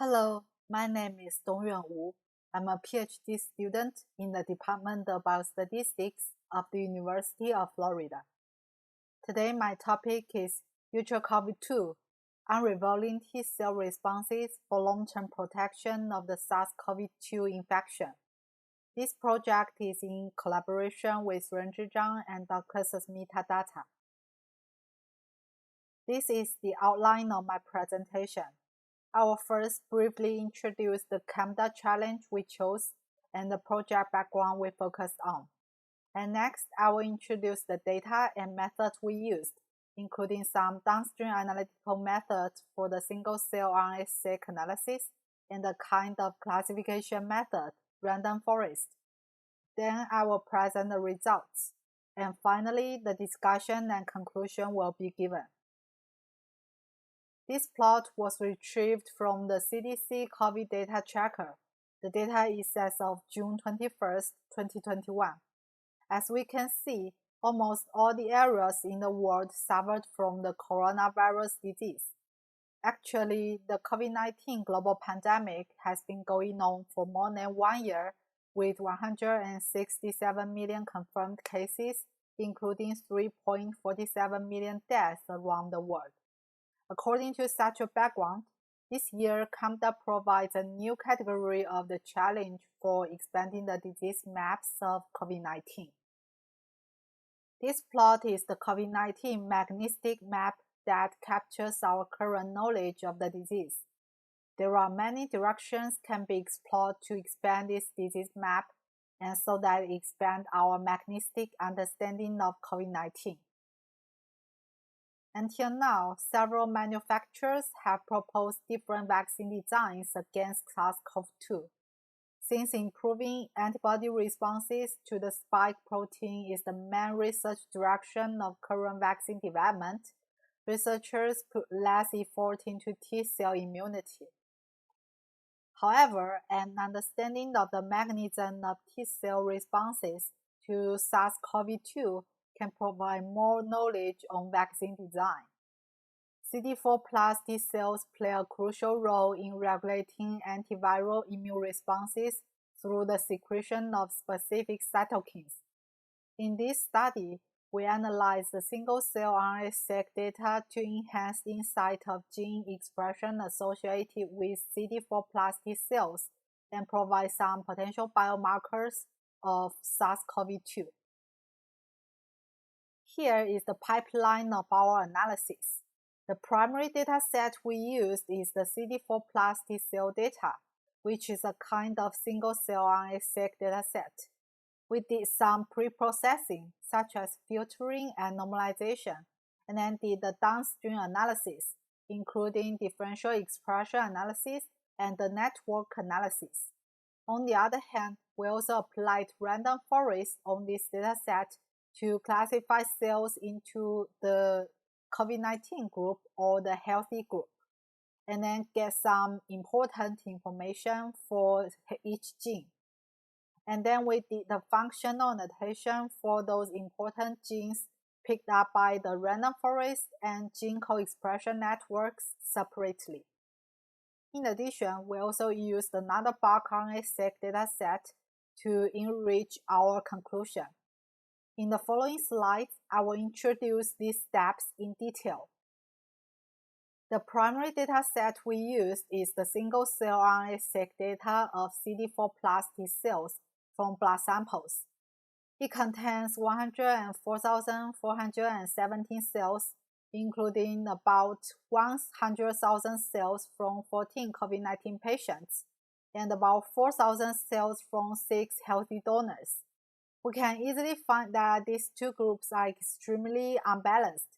Hello, my name is Dongyuan Wu. I'm a PhD student in the Department of Biostatistics of the University of Florida. Today my topic is UTRCOV2, Unraveling T cell responses for long-term protection of the SARS-CoV-2 infection. This project is in collaboration with Renji Zhang and Dr. metadata. This is the outline of my presentation. I will first briefly introduce the CAMDA challenge we chose and the project background we focused on. And next, I will introduce the data and methods we used, including some downstream analytical methods for the single-cell RNA-seq analysis and the kind of classification method, random forest. Then I will present the results. And finally, the discussion and conclusion will be given. This plot was retrieved from the CDC COVID data tracker. The data is as of June 21st, 2021. As we can see, almost all the areas in the world suffered from the coronavirus disease. Actually, the COVID-19 global pandemic has been going on for more than 1 year, with 167 million confirmed cases, including 3.47 million deaths around the world. According to such a background, this year CAMDA provides a new category of the challenge for expanding the disease maps of COVID-19. This plot is the COVID-19 mechanistic map that captures our current knowledge of the disease. There are many directions can be explored to expand this disease map, and so that it expand our mechanistic understanding of COVID-19. Until now, several manufacturers have proposed different vaccine designs against SARS-CoV-2. Since improving antibody responses to the spike protein is the main research direction of current vaccine development, researchers put less effort into T-cell immunity. However, an understanding of the mechanism of T-cell responses to SARS-CoV-2 can provide more knowledge on vaccine design. CD4 plus T cells play a crucial role in regulating antiviral immune responses through the secretion of specific cytokines. In this study, we analyzed the single-cell RNA-seq data to enhance insight of gene expression associated with CD4 plus T cells and provide some potential biomarkers of SARS-CoV-2. Here is the pipeline of our analysis. The primary dataset we used is the CD4 plus T cell data, which is a kind of single-cell RNA-seq dataset. We did some pre-processing, such as filtering and normalization, and then did the downstream analysis, including differential expression analysis and the network analysis. On the other hand, we also applied random forest on this dataset to classify cells into the COVID-19 group or the healthy group, and then get some important information for each gene. And then we did the functional annotation for those important genes picked up by the random forest and gene co-expression networks separately. In addition, we also used another bulk RNA-seq dataset to enrich our conclusion. In the following slides, I will introduce these steps in detail. The primary dataset we used is the single-cell RNA-seq data of CD4 plus T cells from blood samples. It contains 104,417 cells, including about 100,000 cells from 14 COVID-19 patients, and about 4,000 cells from 6 healthy donors. We can easily find that these two groups are extremely unbalanced,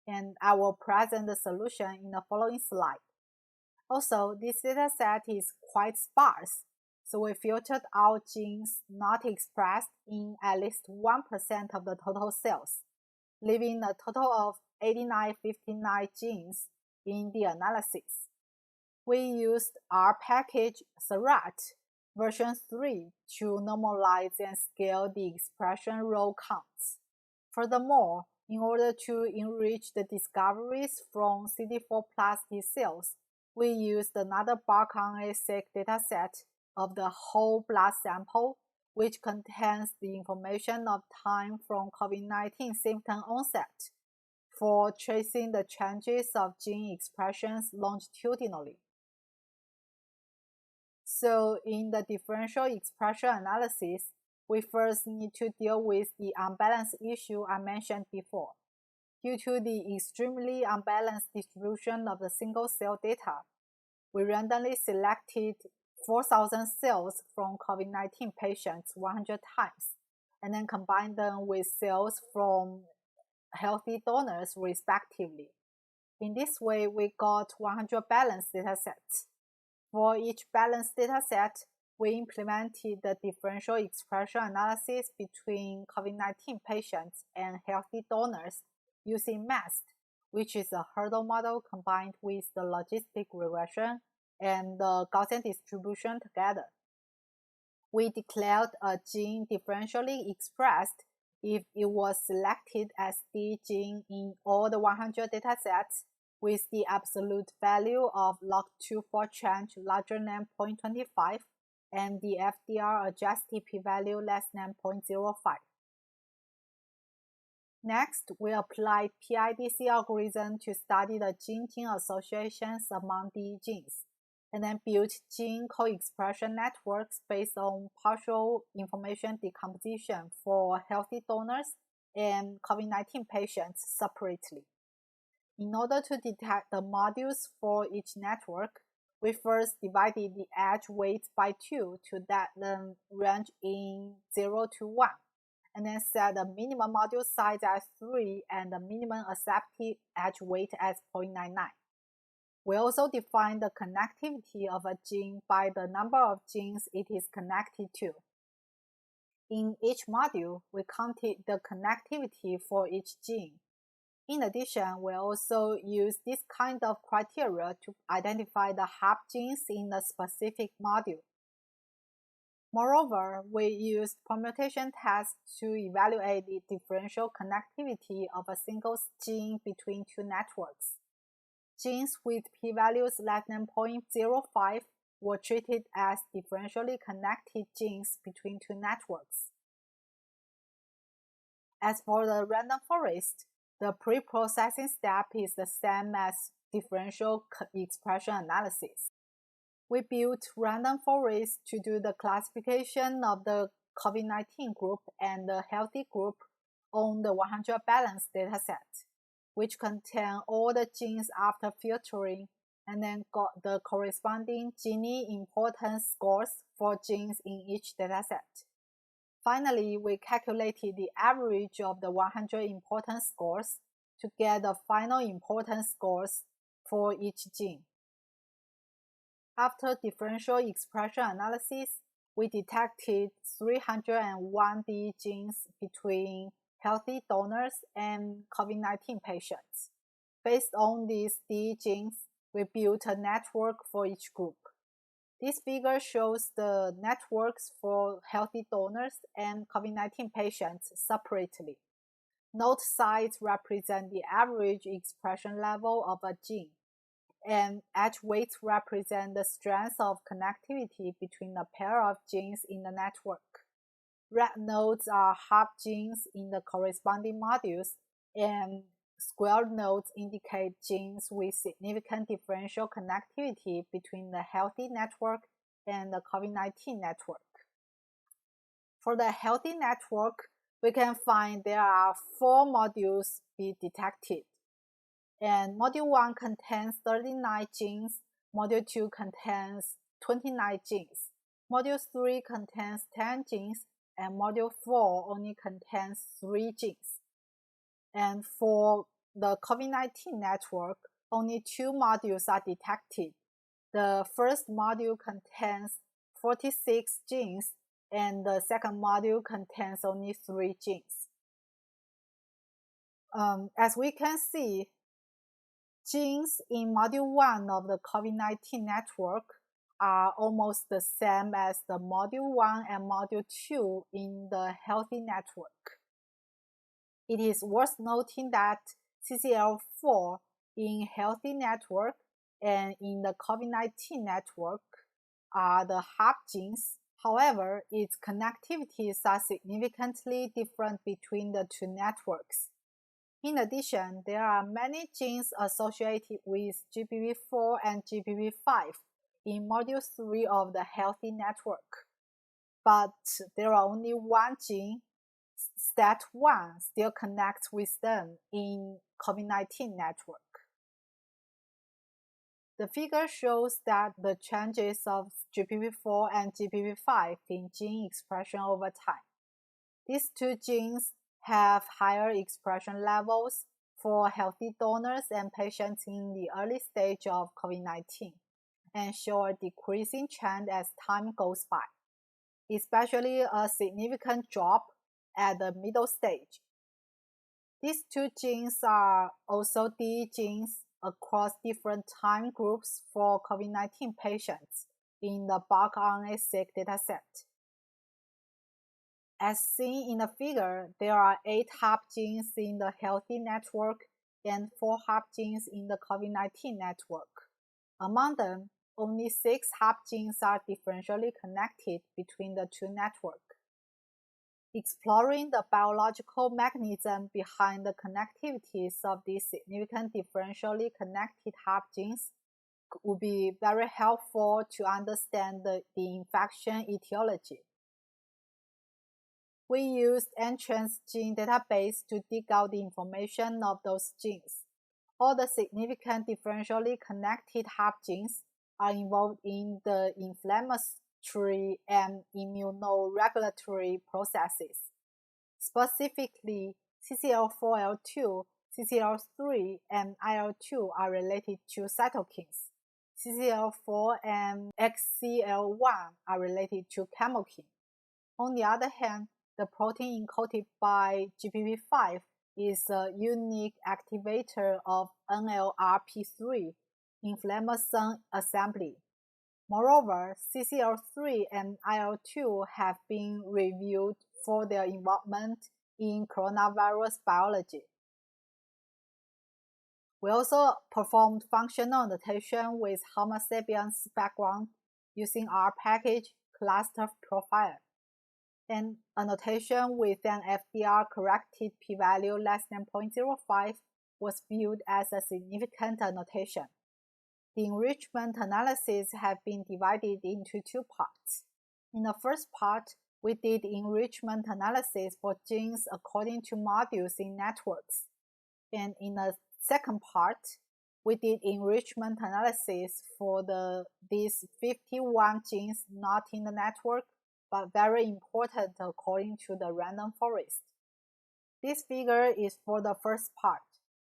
and I will present the solution in the following slide. Also, this dataset is quite sparse, so we filtered out genes not expressed in at least 1% of the total cells, leaving a total of 8959 genes in the analysis. We used R package Seurat version 3 to normalize and scale the expression row counts. Furthermore, in order to enrich the discoveries from CD4 plus T cells, we used another bulk RNA-seq dataset of the whole blood sample, which contains the information of time from COVID-19 symptom onset for tracing the changes of gene expressions longitudinally. So in the differential expression analysis, we first need to deal with the unbalanced issue I mentioned before. Due to the extremely unbalanced distribution of the single-cell data, we randomly selected 4,000 cells from COVID-19 patients 100 times, and then combined them with cells from healthy donors respectively. In this way, we got 100 balanced datasets. For each balanced dataset, we implemented the differential expression analysis between COVID-19 patients and healthy donors using MAST, which is a hurdle model combined with the logistic regression and the Gaussian distribution together. We declared a gene differentially expressed if it was selected as the gene in all the 100 datasets with the absolute value of log2 change larger than 0.25 and the FDR adjusted p-value less than 0.05. Next, we applied Pidc algorithm to study the gene-gene associations among the genes, and then built gene co-expression networks based on partial information decomposition for healthy donors and COVID-19 patients separately. In order to detect the modules for each network, we first divided the edge weights by 2 to let them range in 0 to 1, and then set the minimum module size as 3 and the minimum accepted edge weight as 0.99. We also define the connectivity of a gene by the number of genes it is connected to. In each module, we counted the connectivity for each gene. In addition, we also use this kind of criteria to identify the hub genes in a specific module. Moreover, we used permutation tests to evaluate the differential connectivity of a single gene between two networks. Genes with p-values less than 0.05 were treated as differentially connected genes between two networks. As for the random forest, the pre-processing step is the same as differential expression analysis. We built random forests to do the classification of the COVID-19 group and the healthy group on the 100 balanced dataset, which contain all the genes after filtering, and then got the corresponding Gini importance scores for genes in each dataset. Finally, we calculated the average of the 100 importance scores to get the final importance scores for each gene. After differential expression analysis, we detected 301 D genes between healthy donors and COVID-19 patients. Based on these D genes, we built a network for each group. This figure shows the networks for healthy donors and COVID-19 patients separately. Node size represent the average expression level of a gene, and edge weights represent the strength of connectivity between a pair of genes in the network. Red nodes are hub genes in the corresponding modules, and squared nodes indicate genes with significant differential connectivity between the healthy network and the COVID-19 network. For the healthy network, we can find there are 4 modules be detected. And module 1 contains 39 genes, module 2 contains 29 genes, module 3 contains 10 genes, and module 4 only contains 3 genes. And for the COVID-19 network, only 2 modules are detected. The first module contains 46 genes, and the second module contains only 3 genes. As we can see, genes in module 1 of the COVID-19 network are almost the same as the module 1 and module 2 in the healthy network. It is worth noting that CCL4 in healthy network and in the COVID-19 network are the hub genes. However, its connectivities are significantly different between the two networks. In addition, there are many genes associated with GBV4 and GBV5 in Module 3 of the healthy network. But there are only one gene, STAT1, still connects with them in COVID-19 network. The figure shows that the changes of GBV4 and GBV5 in gene expression over time. These two genes have higher expression levels for healthy donors and patients in the early stage of COVID-19 and show a decreasing trend as time goes by, especially a significant drop at the middle stage. These two genes are also DE genes across different time groups for COVID-19 patients in the bulk RNA-seq dataset. As seen in the figure, there are 8 hub genes in the healthy network and 4 hub genes in the COVID-19 network. Among them, only 6 hub genes are differentially connected between the two networks. Exploring the biological mechanism behind the connectivities of these significant differentially connected hub genes would be very helpful to understand the infection etiology. We used entrance gene database to dig out the information of those genes. All the significant differentially connected hub genes are involved in the inflammatory and immunoregulatory processes. Specifically, CCL4L2, CCL3, and IL2 are related to cytokines. CCL4 and XCL1 are related to chemokine. On the other hand, the protein encoded by GBV5 is a unique activator of NLRP3 inflammasome assembly. Moreover, CCL3 and IL2 have been reviewed for their involvement in coronavirus biology. We also performed functional annotation with Homo sapiens background using R package cluster profile. And annotation with an FDR-corrected p-value less than 0.05 was viewed as a significant annotation. The enrichment analysis have been divided into 2 parts. In the first part, we did enrichment analysis for genes according to modules in networks. And in the second part, we did enrichment analysis for these 51 genes not in the network, but very important according to the random forest. This figure is for the first part.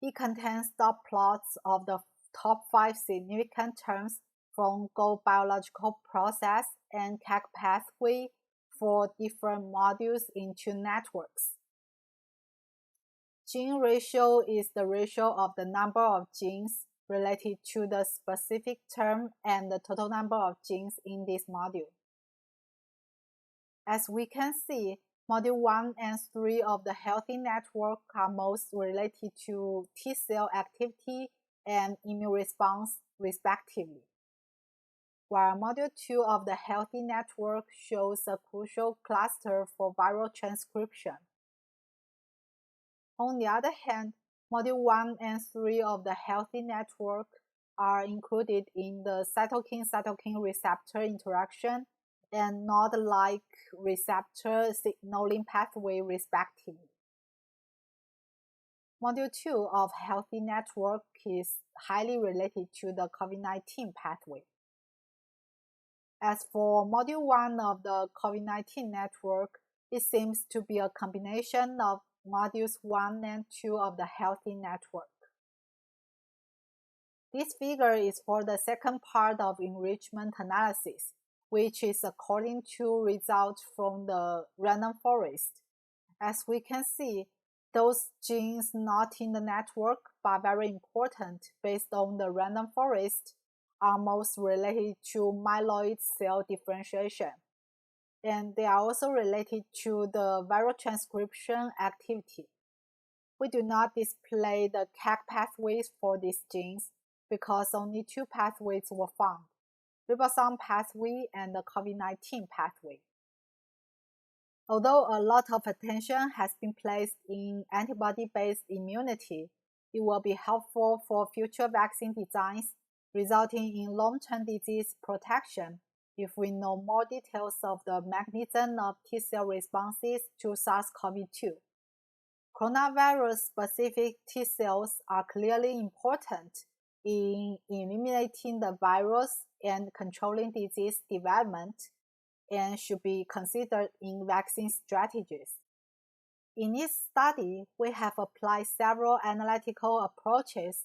It contains dot plots of the top 5 significant terms from Go biological process and CAC pathway for different modules in 2 networks. Gene ratio is the ratio of the number of genes related to the specific term and the total number of genes in this module. As we can see, Module 1 and 3 of the healthy network are most related to T-cell activity and immune response, respectively, while Module 2 of the healthy network shows a crucial cluster for viral transcription. On the other hand, Module 1 and 3 of the healthy network are included in the cytokine-cytokine receptor interaction and node-like receptor signaling pathway, respectively. Module 2 of healthy network is highly related to the COVID-19 pathway. As for Module 1 of the COVID-19 network, it seems to be a combination of Modules 1 and 2 of the healthy network. This figure is for the second part of enrichment analysis, which is according to results from the random forest. As we can see, those genes not in the network but very important based on the random forest are most related to myeloid cell differentiation, and they are also related to the viral transcription activity. We do not display the CAC pathways for these genes because only two pathways were found, ribosome pathway and the COVID-19 pathway. Although a lot of attention has been placed in antibody-based immunity, it will be helpful for future vaccine designs, resulting in long-term disease protection if we know more details of the mechanism of T-cell responses to SARS-CoV-2. Coronavirus-specific T-cells are clearly important in eliminating the virus and controlling disease development, and should be considered in vaccine strategies. In this study, we have applied several analytical approaches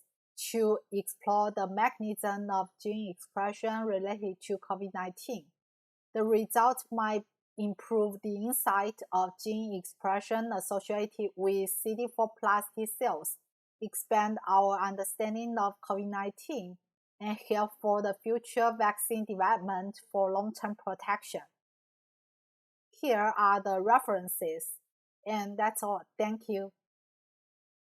to explore the mechanism of gene expression related to COVID-19. The results might improve the insight of gene expression associated with CD4 plus T cells, expand our understanding of COVID-19, and help for the future vaccine development for long-term protection. Here are the references, and that's all. Thank you.